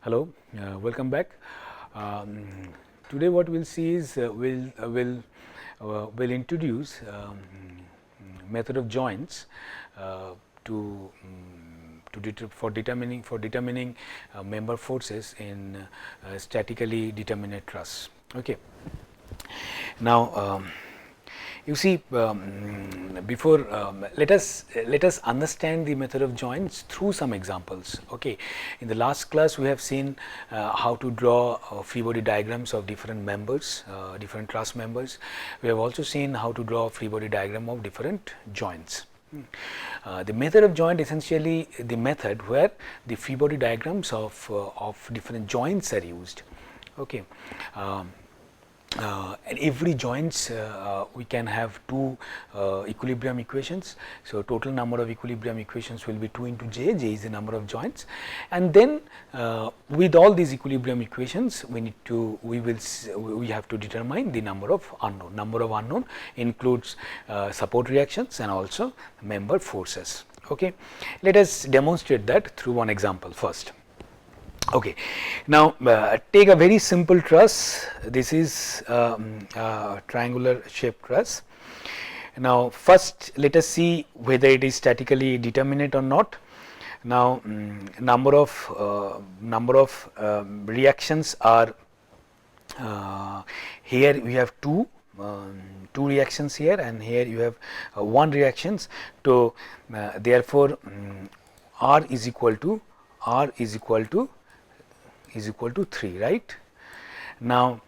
Hello, welcome back. Today what we'll see is we'll introduce method of joints to for determining member forces in statically determinate truss. Okay. Now you see, before let us understand the method of joints through some examples. Okay, in the last class we have seen how to draw free body diagrams of different members, different truss members. We have also seen how to draw free body diagram of different joints. The method of joint essentially the method where the free body diagrams of different joints are used. Okay. And every joints we can have two equilibrium equations. So, total number of equilibrium equations will be 2 into j, j is the number of joints, and then with all these equilibrium equations we have to determine the number of unknown. Number of unknown includes support reactions and also member forces. Okay. Let us demonstrate that through one example first. Okay. Now, take a very simple truss. This is triangular shaped truss. Now, first let us see whether it is statically determinate or not. Now, number of reactions are here we have two reactions here, and here you have one reactions. So, therefore, R is equal to 3, right. Now,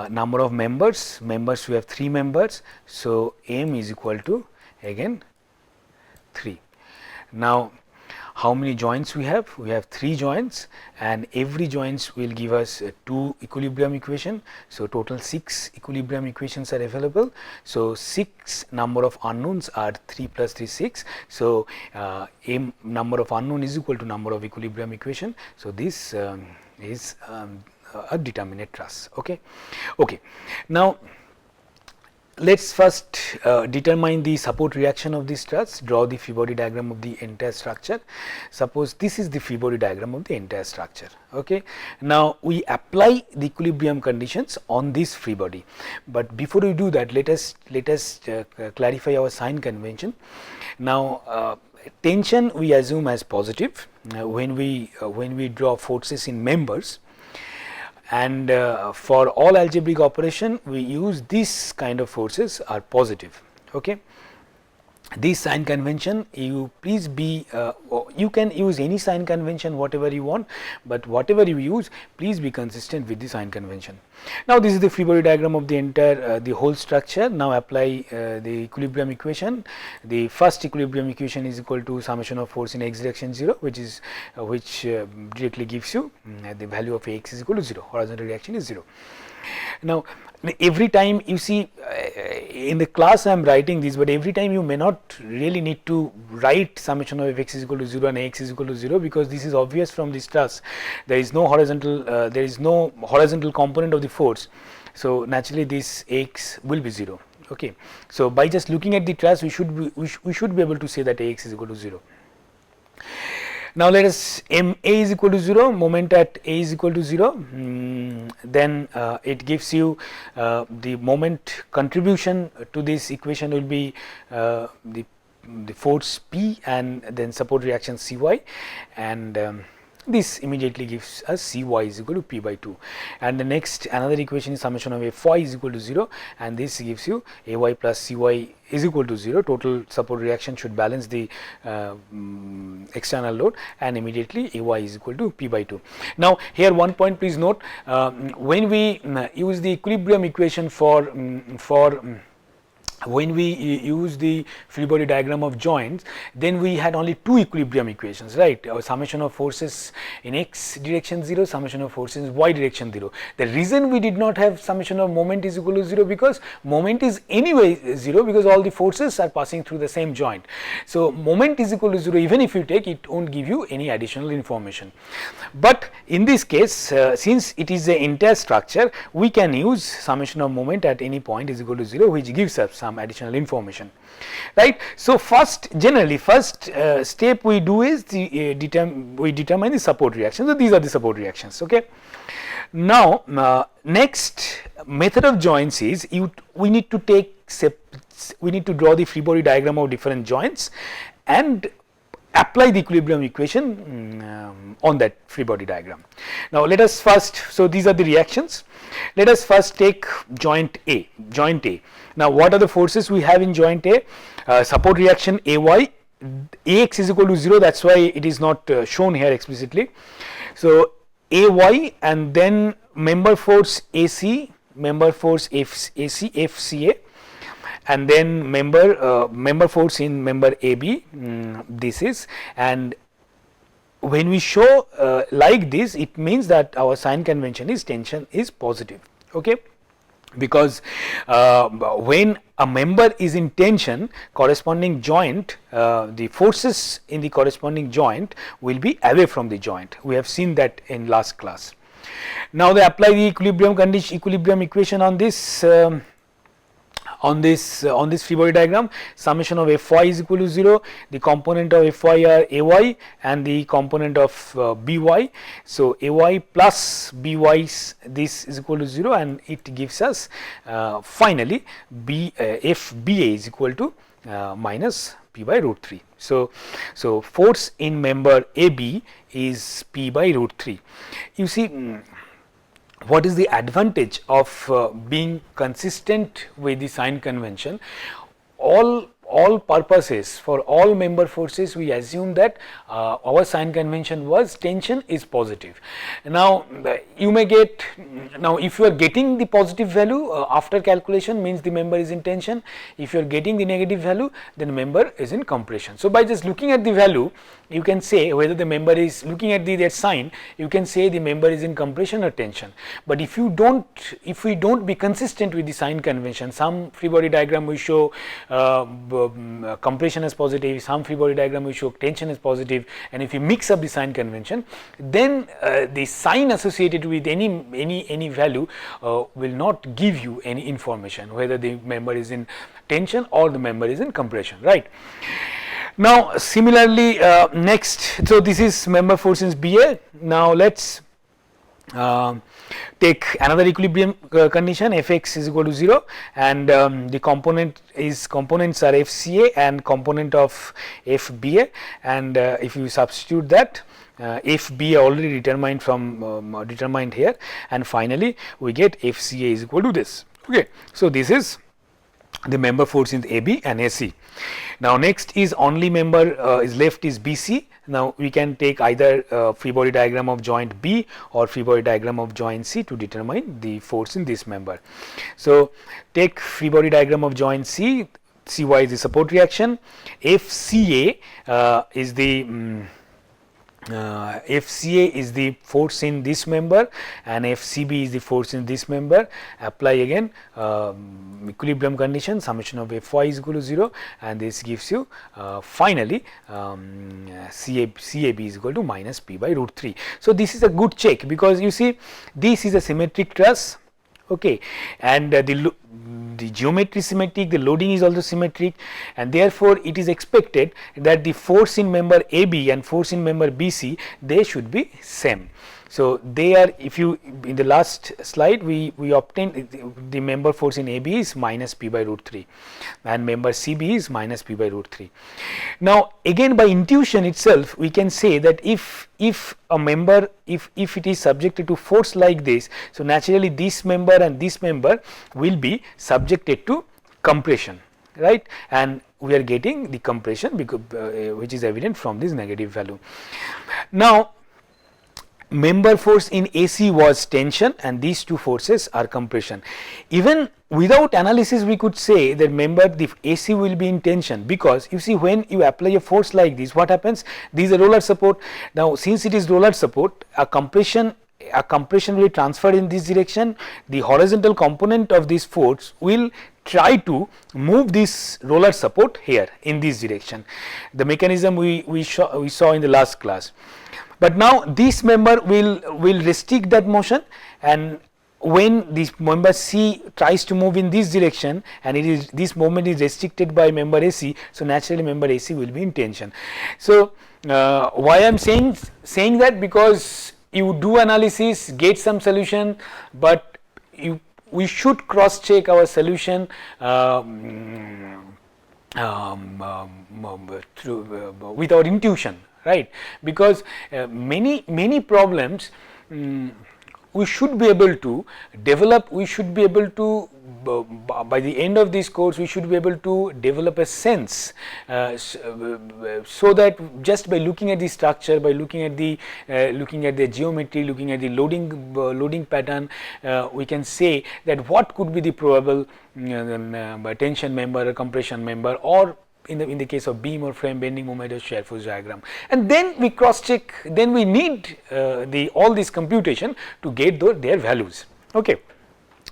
number of members we have 3 members. So, M is equal to again 3. Now, how many joints we have? We have 3 joints, and every joints will give us 2 equilibrium equation. So, total 6 equilibrium equations are available. So, 6 number of unknowns are 3 plus 3 6. So, M number of unknown is equal to number of equilibrium equation. So, this is a determinate truss. Okay. Okay. Now, let us first determine the support reaction of this truss, draw the free body diagram of the entire structure. Suppose this is the free body diagram of the entire structure. Okay. Now, we apply the equilibrium conditions on this free body, but before we do that, let us clarify our sign convention. Now, tension we assume as positive when we draw forces in members, and for all algebraic operation we use this kind of forces are positive. Okay. This sign convention, you please be you can use any sign convention whatever you want, but whatever you use please be consistent with the sign convention. Now, this is the free body diagram of the entire the whole structure. Now, apply the equilibrium equation. The first equilibrium equation is equal to summation of force in x direction 0, which is directly gives you the value of Ax is equal to 0, horizontal reaction is 0. Now, every time you see in the class I am writing this, but every time you may not really need to write summation of Fx is equal to 0 and Ax is equal to 0, because this is obvious from this truss. There is no horizontal component of the force. So, naturally this Ax will be 0. Okay. So, by just looking at the truss we should be able to say that Ax is equal to 0. Now, let us M A is equal to 0, moment at A is equal to 0, then it gives you the moment contribution to this equation will be the force P and then support reaction Cy, and this immediately gives us Cy is equal to P by 2, and the next another equation is summation of Fy is equal to 0, and this gives you Ay plus Cy is equal to 0. Total support reaction should balance the external load, and immediately Ay is equal to P by 2. Now, here one point please note, when we use the equilibrium equation when we use the free body diagram of joints, then we had only 2 equilibrium equations, right. Summation of forces in x direction 0, summation of forces in y direction 0. The reason we did not have summation of moment is equal to 0, because moment is anyway 0, because all the forces are passing through the same joint. So, moment is equal to 0, even if you take it won't give you any additional information. But in this case, since it is the entire structure, we can use summation of moment at any point is equal to 0, which gives us some additional information, right. So first step we do is we determine the support reaction. So these are the support reactions. Okay. Now next method of joints is we need to draw the free body diagram of different joints and apply the equilibrium equation on that free body diagram. Now let us first, so these are the reactions. Let us first take joint A. Now what are the forces we have in joint A? Support reaction AY, AX is equal to 0, that's why it is not shown here explicitly. So AY and then member force AC, member force AC, FCA, and then member force in member AB, this is, and when we show like this, it means that our sign convention is tension is positive. Okay, because when a member is in tension, corresponding joint, the forces in the corresponding joint will be away from the joint. We have seen that in last class. Now they apply the equilibrium equation on this free body diagram. Summation of Fy is equal to 0, the component of Fy are Ay and the component of By. So Ay plus By, this is equal to 0, and it gives us finally Fba is equal to minus P by root 3. So force in member AB is P by root 3. You see, what is the advantage of being consistent with the sign convention? All purposes, for all member forces, we assume that our sign convention was tension is positive. Now you may get, now if you are getting the positive value after calculation, means the member is in tension. If you are getting the negative value, then member is in compression. So by just looking at the value, you can say whether the member is, looking at that sign, you can say the member is in compression or tension. But if we don't be consistent with the sign convention, some free body diagram we show compression as positive, some free body diagram we show tension as positive, and if you mix up the sign convention, then the sign associated with any value will not give you any information whether the member is in tension or the member is in compression, right. Now similarly next, so this is member force in BA. Now let's take another equilibrium condition. Fx is equal to 0, and the components are FCA and component of FBA, and if you substitute that, FBA already determined here, and finally we get FCA is equal to this. Okay, so this is the member force in AB and AC. Now next is only member is left is BC. Now we can take either free body diagram of joint B or free body diagram of joint C to determine the force in this member. So take free body diagram of joint C. Cy is the support reaction. FCA is the FCA is the force in this member, and FCB is the force in this member. Apply again equilibrium condition, summation of Fy is equal to 0, and this gives you finally CAB is equal to minus P by root 3. So this is a good check, because you see this is a symmetric truss, okay, and the geometry is symmetric, the loading is also symmetric, and therefore it is expected that the force in member AB and force in member BC, they should be same. So they are, if you, in the last slide we obtained the member force in AB is minus P by root 3 and member CB is minus P by root 3. Now again, by intuition itself we can say that if a member, if it is subjected to force like this, so naturally this member and this member will be subjected to compression, right, and we are getting the compression because which is evident from this negative value. Now member force in AC was tension and these two forces are compression. Even without analysis we could say that the AC will be in tension, because you see when you apply a force like this, what happens, this is a roller support. Now since it is roller support, a compression will be transferred in this direction. The horizontal component of this force will try to move this roller support here in this direction. The mechanism we saw in the last class. But now this member will restrict that motion, and when this member C tries to move in this direction and this movement is restricted by member AC, so naturally member AC will be in tension. So why I am saying that, because you do analysis, get some solution, but we should cross check our solution with our intuition, right? Because many problems we should be able to develop, we should be able to by the end of this course we should be able to develop a sense so that just by looking at the structure, by looking at the geometry, looking at the loading pattern, we can say that what could be the probable tension member or compression member, or in the case of beam or frame bending moment or shear force diagram, and then we cross check, then we need all this computation to get their values. Okay.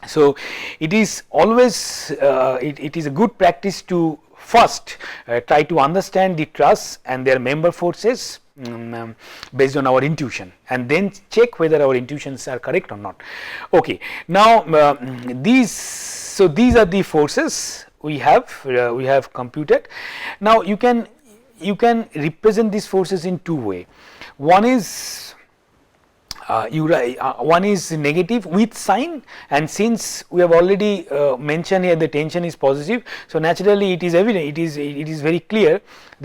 So it is always it is a good practice to first try to understand the truss and their member forces based on our intuition, and then check whether our intuitions are correct or not. Okay. Now these are the forces we have computed. Now you can represent these forces in two ways. One is one is negative with sign, and since we have already mentioned here the tension is positive, so naturally it is evident, it is very clear,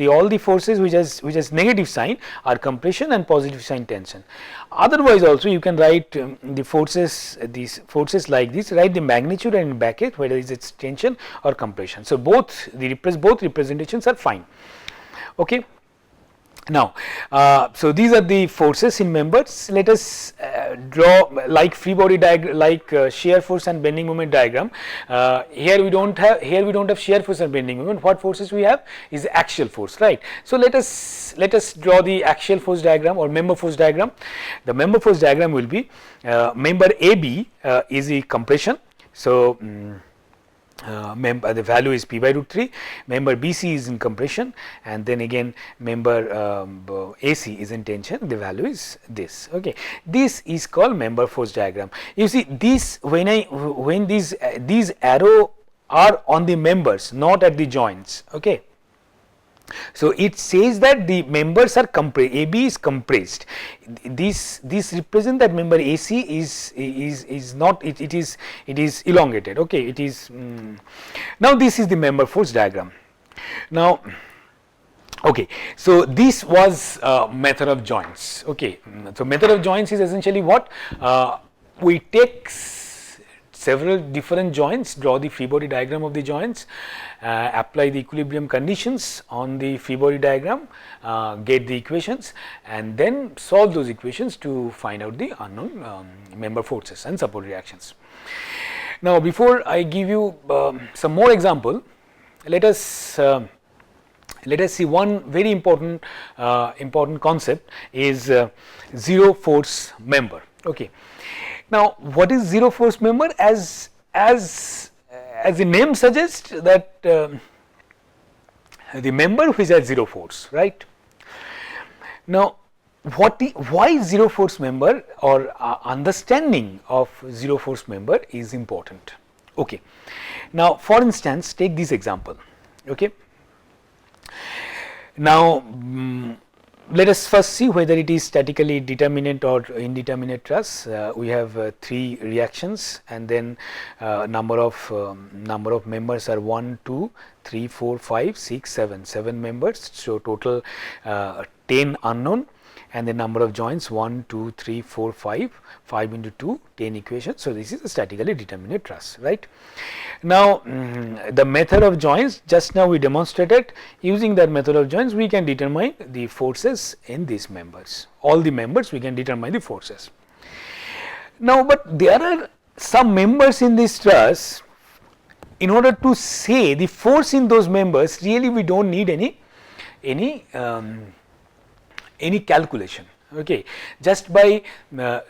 all the forces which has negative sign are compression and positive sign tension. Otherwise also you can write these forces like this, write the magnitude and in bracket whether it's tension or compression. So both representations are fine. Okay. Now, so these are the forces in members. Let us draw like free body diagram, like shear force and bending moment diagram. Here we don't have shear force and bending moment. What forces we have is axial force, right? So let us draw the axial force diagram or member force diagram. The member force diagram will be member AB is the compression. So the value is P by root 3, member BC is in compression, and then again member AC is in tension, the value is this. Okay. This is called member force diagram. You see this, when these arrow are on the members, not at the joints. Okay. So it says that the members are compressed, AB is compressed. This represents that member AC is not, it is elongated. Okay, it is now this is the member force diagram. Now, okay, so this was method of joints. Okay, so method of joints is essentially what we take several different joints, draw the free body diagram of the joints, apply the equilibrium conditions on the free body diagram, get the equations, and then solve those equations to find out the unknown member forces and support reactions. Now, before I give you some more example, let us see one very important concept is zero force member. Okay. Now, what is zero force member? As the name suggests, that the member which has zero force, right? Now, why zero force member or understanding of zero force member is important. Okay. Now, for instance, take this example. Okay. Now, let us first see whether it is statically determinate or indeterminate truss. We have 3 reactions, and then number of members are 1, 2, 3, 4, 5, 6, 7 members. So total 10 unknown, and the number of joints 1, 2, 3, 4, 5 into 2, 10 equations. So this is a statically determinate truss, right? Now the method of joints, just now we demonstrated, using that method of joints we can determine the forces in these members. All the members we can determine the forces. Now, but there are some members in this truss. In order to say the force in those members, really we don't need any calculation. Okay, just by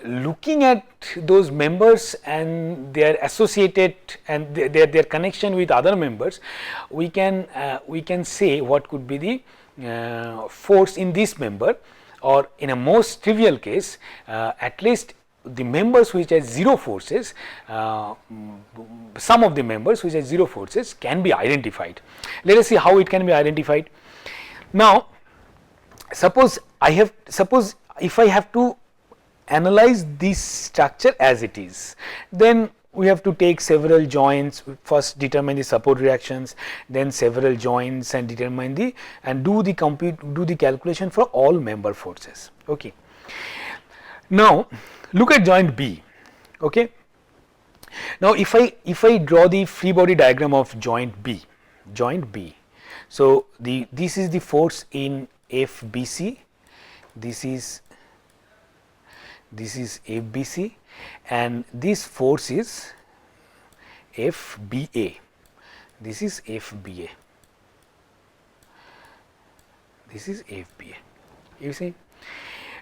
looking at those members and their associated and their connection with other members, we can say what could be the force in this member, or in a most trivial case, at least the members which has zero forces, some of the members which has zero forces can be identified. Let us see how it can be identified. Now, suppose if I have to analyze this structure as it is, then we have to take several joints, first determine the support reactions, then several joints and determine the and do the calculation for all member forces. Okay. Now look at joint B. Okay. Now if I draw the free body diagram of joint B, so this is the force in FBC, this is FBC, and this force is FBA. This is FBA. This is FBA. You see.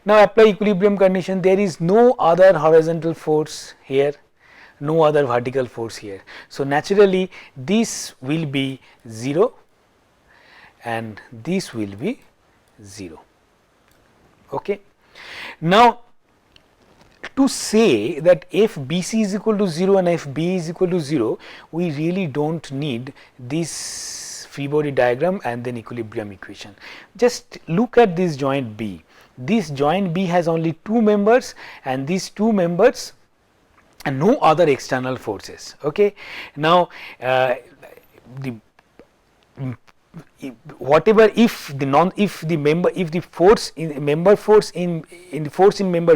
Now apply equilibrium condition. There is no other horizontal force here, no other vertical force here. So naturally this will be 0 and this will be 0. Okay. Now to say that FBC is equal to 0 and FB is equal to 0, we really don't need this free body diagram and then equilibrium equation. Just look at this joint B. This joint B has only two members, and these two members and no other external forces. Okay. Now whatever if the force in member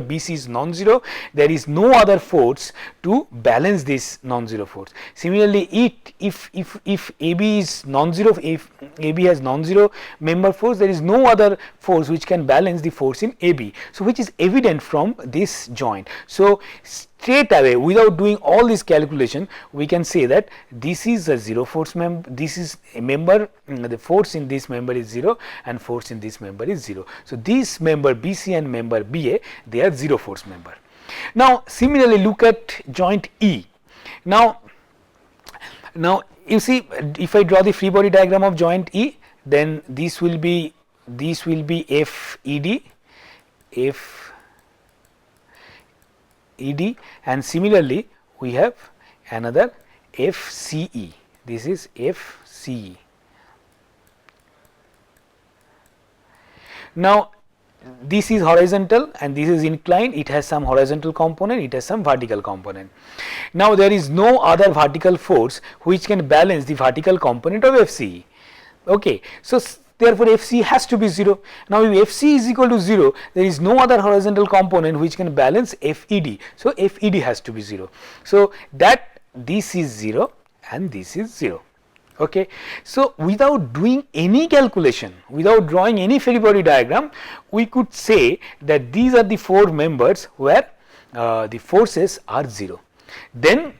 BC is non-zero, there is no other force to balance this non-zero force. Similarly, if AB is non-zero, if AB has non-zero member force, there is no other force which can balance the force in AB. So which is evident from this joint. So straight away, without doing all this calculation, we can say that this is a zero force member, this is a member, the force in this member is 0 and force in this member is 0. So this member BC and member BA, they are zero force member. Now similarly, look at joint E. Now you see, if I draw the free body diagram of joint E, then this will be FED, and similarly we have another FCE. This is FCE. Now this is horizontal and this is inclined. It has some horizontal component, it has some vertical component. Now there is no other vertical force which can balance the vertical component of FCE. Okay, so therefore FC has to be 0. Now if FC is equal to 0, there is no other horizontal component which can balance FED. So FED has to be 0. So that this is 0 and this is 0. Okay. So without doing any calculation, without drawing any free body diagram, we could say that these are the four members where the forces are 0. Then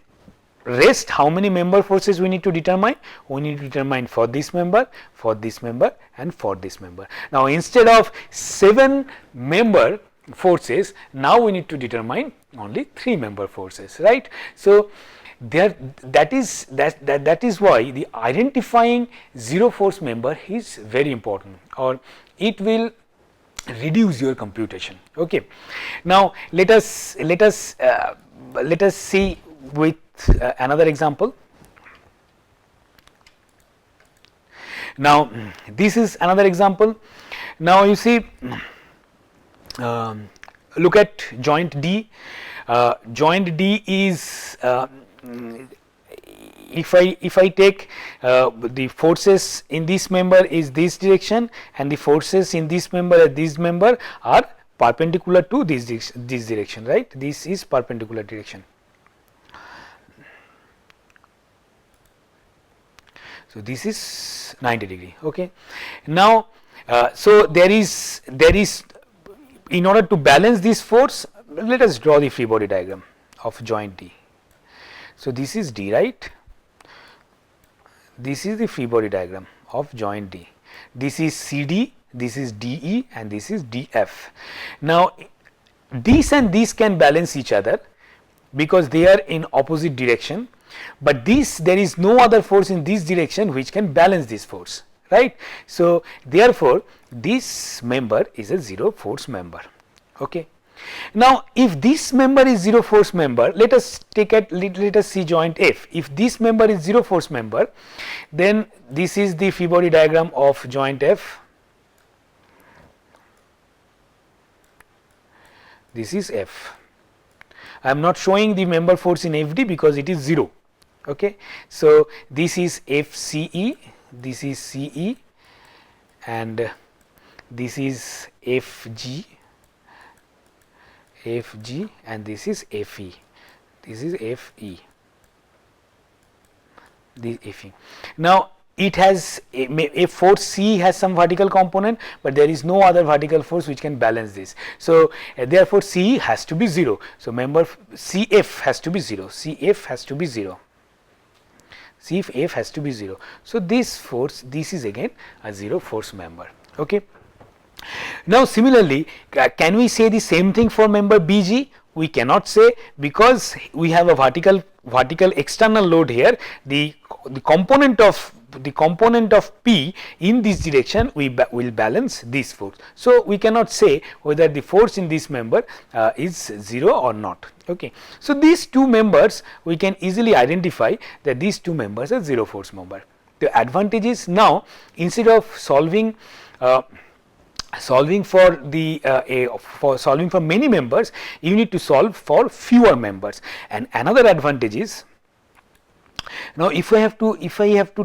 rest, how many member forces we need to determine? We need to determine for this member, for this member and for this member. Now instead of 7 member forces, now we need to determine only 3 member forces, right? So that is why the identifying zero force member is very important, or it will reduce your computation. Okay. Now let us see with another example. Now this is another example. Now you see, look at joint D. Joint D is if I take the forces in this member is this direction and the forces in this member and this member are perpendicular to this direction, right? This is perpendicular direction. So this is 90 degree. Okay. Now so there is in order to balance this force, let us draw the free body diagram of joint D. So this is D, right? This is the free body diagram of joint D. This is CD, this is DE and this is DF. Now this and this can balance each other because they are in opposite direction, but there is no other force in this direction which can balance this force, right? So therefore this member is a zero force member. Okay. Now, if this member is zero force member, let us see joint F. If this member is zero force member, then this is the free body diagram of joint F. This is F. I am not showing the member force in FD because it is 0. Okay. So, this is FCE, this is CE, and this is FG, and this is FE, this is FE, this FE. Now, it has a force C has some vertical component, but there is no other vertical force which can balance this. So, therefore, C has to be 0. So, member CF has to be 0, CF has to be 0. CF has to be 0. So, this force, this is again a 0 force member. Okay. Now, similarly, can we say the same thing for member BG? We cannot say, because we have a vertical external load here. The component of P in this direction will balance this force. So, we cannot say whether the force in this member is 0 or not. Okay. So, these two members we can easily identify that these two members are 0 force member. The advantage is, now instead of solving for many members, you need to solve for fewer members. And another advantage is, now if I have to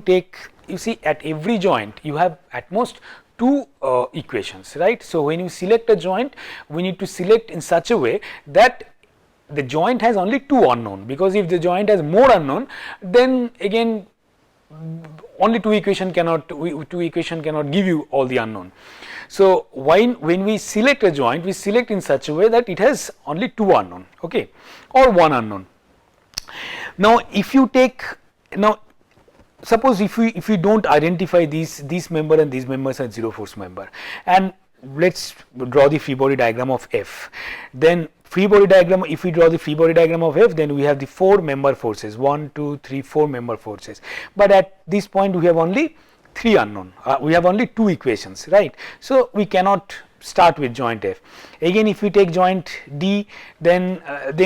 take, you see, at every joint you have at most two equations, right? So, when you select a joint, we need to select in such a way that the joint has only two unknown, because if the joint has more unknown, then again only two equation cannot give you all the unknown. So, when we select a joint, we select in such a way that it has only two unknown, okay, or one unknown. Now, if you take, now suppose if we don't identify these member and these members as 0 force member, and let us draw the free body diagram of F, then free body diagram, if we draw the free body diagram of F, then we have the 4 member forces, 1, 2, 3, 4 member forces, but at this point we have only 3 unknown, we have only 2 equations, right. So, we cannot start with joint F. Again, if we take joint D, then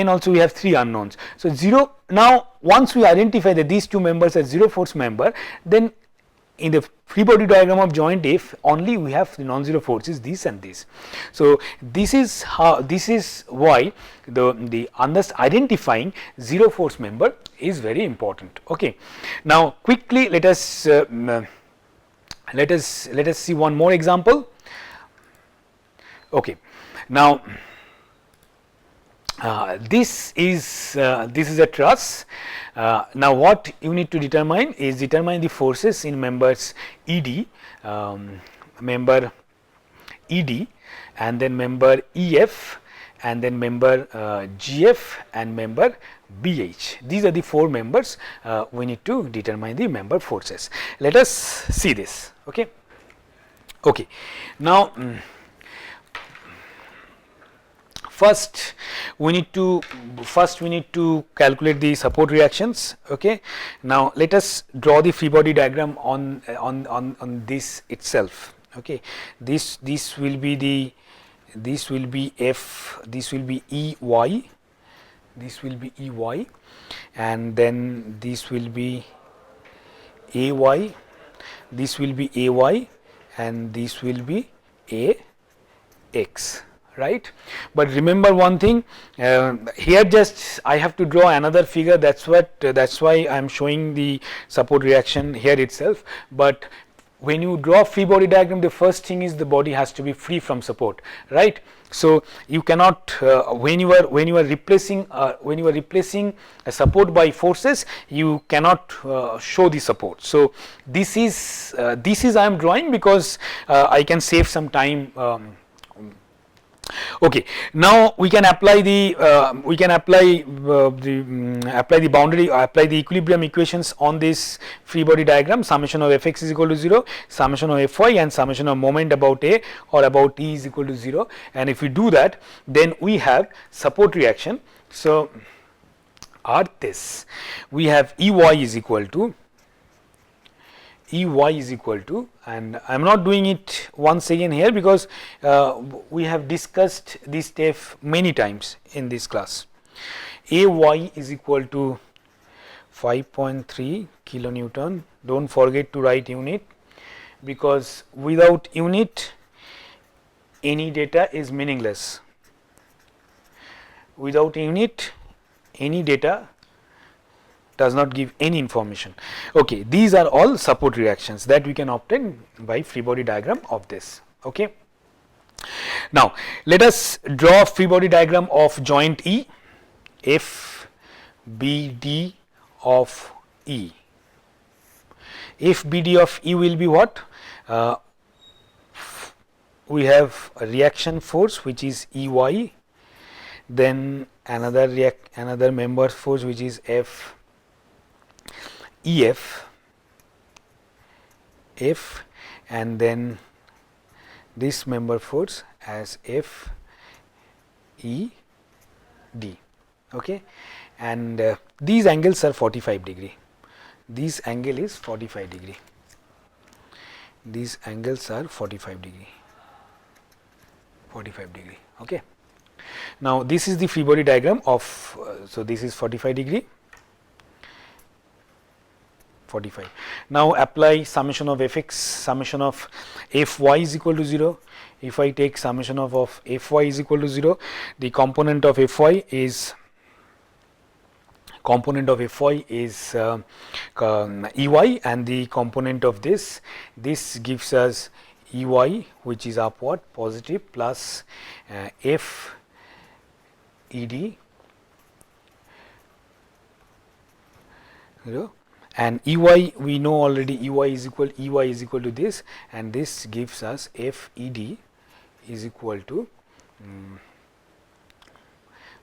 also we have 3 unknowns. So, 0, now once we identify that these 2 members are 0 force member, then in the free body diagram of joint F only we have the non-zero forces this and this. So, this is why the identifying 0 force member is very important. Okay. Now, quickly let us see one more example. Okay. Now, this is a truss. Now, what you need to determine the forces in members ED, member ED, and then member EF, and then member GF, and member BH. These are the 4 members we need to determine the member forces. Let us see this. Okay. Okay. Now, first we need to calculate the support reactions. Okay. Now, let us draw the free body diagram on this itself. Okay. This will be F, this will be EY, this will be EY, and then this will be AY, this will be AY, and this will be AX, right. But remember one thing, here just I have to draw another figure, that's why I am showing the support reaction here itself. But when you draw free body diagram, the first thing is the body has to be free from support, right. So, you cannot when you are replacing a support by forces, you cannot show the support. So, this is I am drawing because I can save some time. Okay. Now, we can apply the equilibrium equations on this free body diagram. Summation of Fx is equal to 0, summation of Fy, and summation of moment about A or about E is equal to 0. And if we do that, then we have support reaction. So, at this we have Ey is equal to EY is equal to, and I am not doing it once again here because we have discussed this step many times in this class. AY is equal to 5.3 kilonewton. Don't forget to write unit, because without unit any data is meaningless. Without unit any data does not give any information. Okay, these are all support reactions that we can obtain by free body diagram of this. Okay. Now let us draw a free body diagram of joint E. FBD of E. FBD of E will be what? We have a reaction force which is EY, then another member force which is EF, and then this member force as FED. Okay, and these angles are 45 degree. This angle is 45 degree. These angles are 45 degree. 45 degree. Okay. Now this is the free body diagram of. So this is 45 degree. 45. Now apply summation of fx, summation of fy is equal to 0. If I take summation of fy is equal to 0, the component of fy is ey, and the component of this gives us ey, which is upward positive, plus fed, and ey we know already, ey is equal to this, and this gives us fed is equal to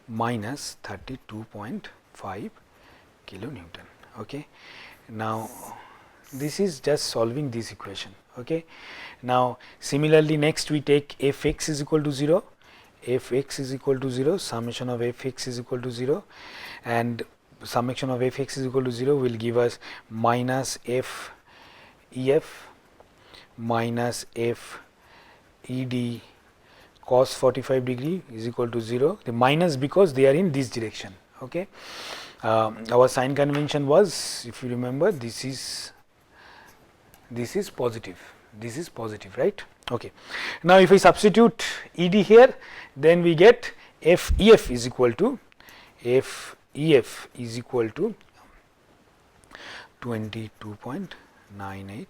minus 32.5 kilonewton. Okay. Now this is just solving this equation. Okay. Now similarly next we take fx is equal to 0, summation of fx is equal to 0, and summation of fx is equal to 0 will give us minus fef minus fed cos 45 degree is equal to 0. The minus because they are in this direction. Okay. Our sign convention was, if you remember, this is positive. This is positive, right? Okay. Now if we substitute ed here, then we get fef is equal to 22.98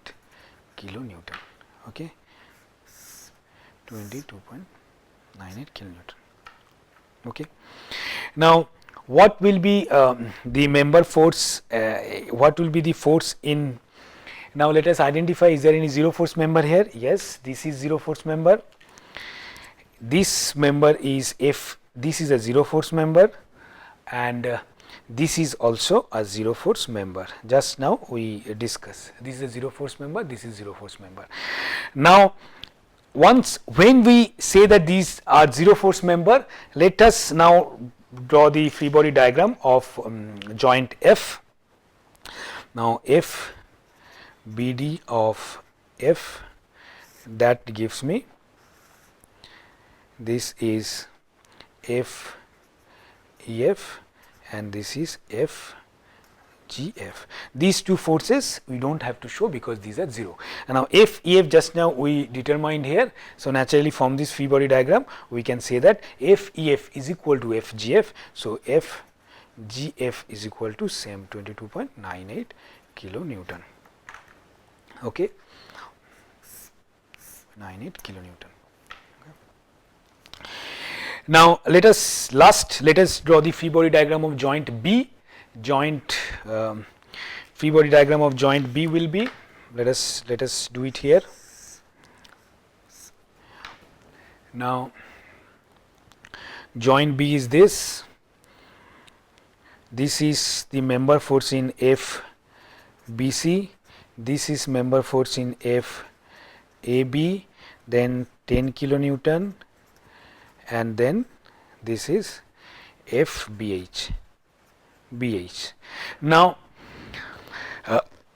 kilonewton. Okay. 22.98 kilonewton. Okay. Now what will be the member force, what will be the force in, now let us identify, is there any zero force member here? Yes, this is zero force member. This member is this is a zero force member, and this is also a zero force member. Just now we discuss, this is a zero force member, this is zero force member. Now when we say that these are zero force member, let us now draw the free body diagram of joint F. Now FBD of F, that gives me, this is FEF and this is FGF. These two forces we do not have to show because these are 0. And now FEF just now we determined here. So naturally from this free body diagram we can say that FEF is equal to FGF. So FGF is equal to same 22.98 kilonewton. Okay, 98 kilonewton. Now let us draw the free body diagram of joint B. Free body diagram of joint B will be, let us do it here. Now joint B is this. This is the member force in FBC. This is member force in FAB. Then 10 kilonewton. And then this is FBH. Now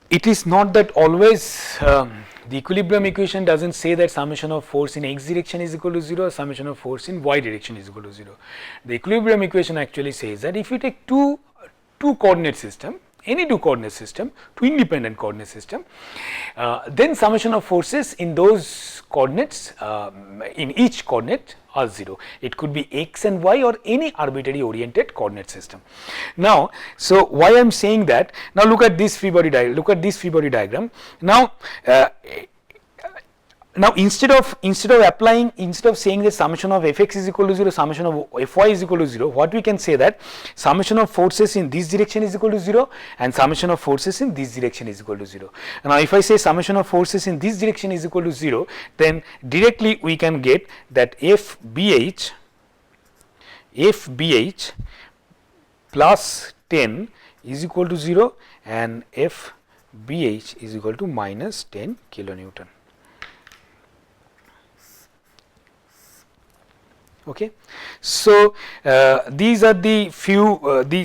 it is not that always the equilibrium equation doesn't say that summation of force in x direction is equal to 0 or summation of force in y direction is equal to 0. The equilibrium equation actually says that if you take two coordinate system, any two coordinate system, two independent coordinate system, then summation of forces in those coordinates, in each coordinate are 0. It could be x and y or any arbitrary oriented coordinate system. Now, so why I am saying that, now look at this free body diagram, Now, now instead of saying that summation of fx is equal to 0, summation of fy is equal to 0, what we can say that summation of forces in this direction is equal to 0 and summation of forces in this direction is equal to 0. Now if I say summation of forces in this direction is equal to 0, then directly we can get that fbh plus 10 is equal to 0 and fbh is equal to minus 10 kilonewton. Okay. So, these are the few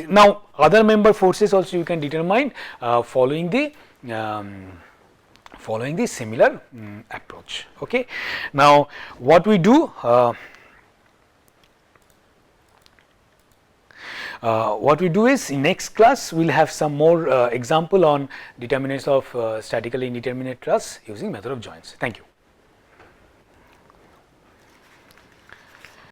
now other member forces also you can determine following the similar approach. Okay. Now, what we do is in next class we will have some more example on determinants of statically indeterminate truss using method of joints. Thank you.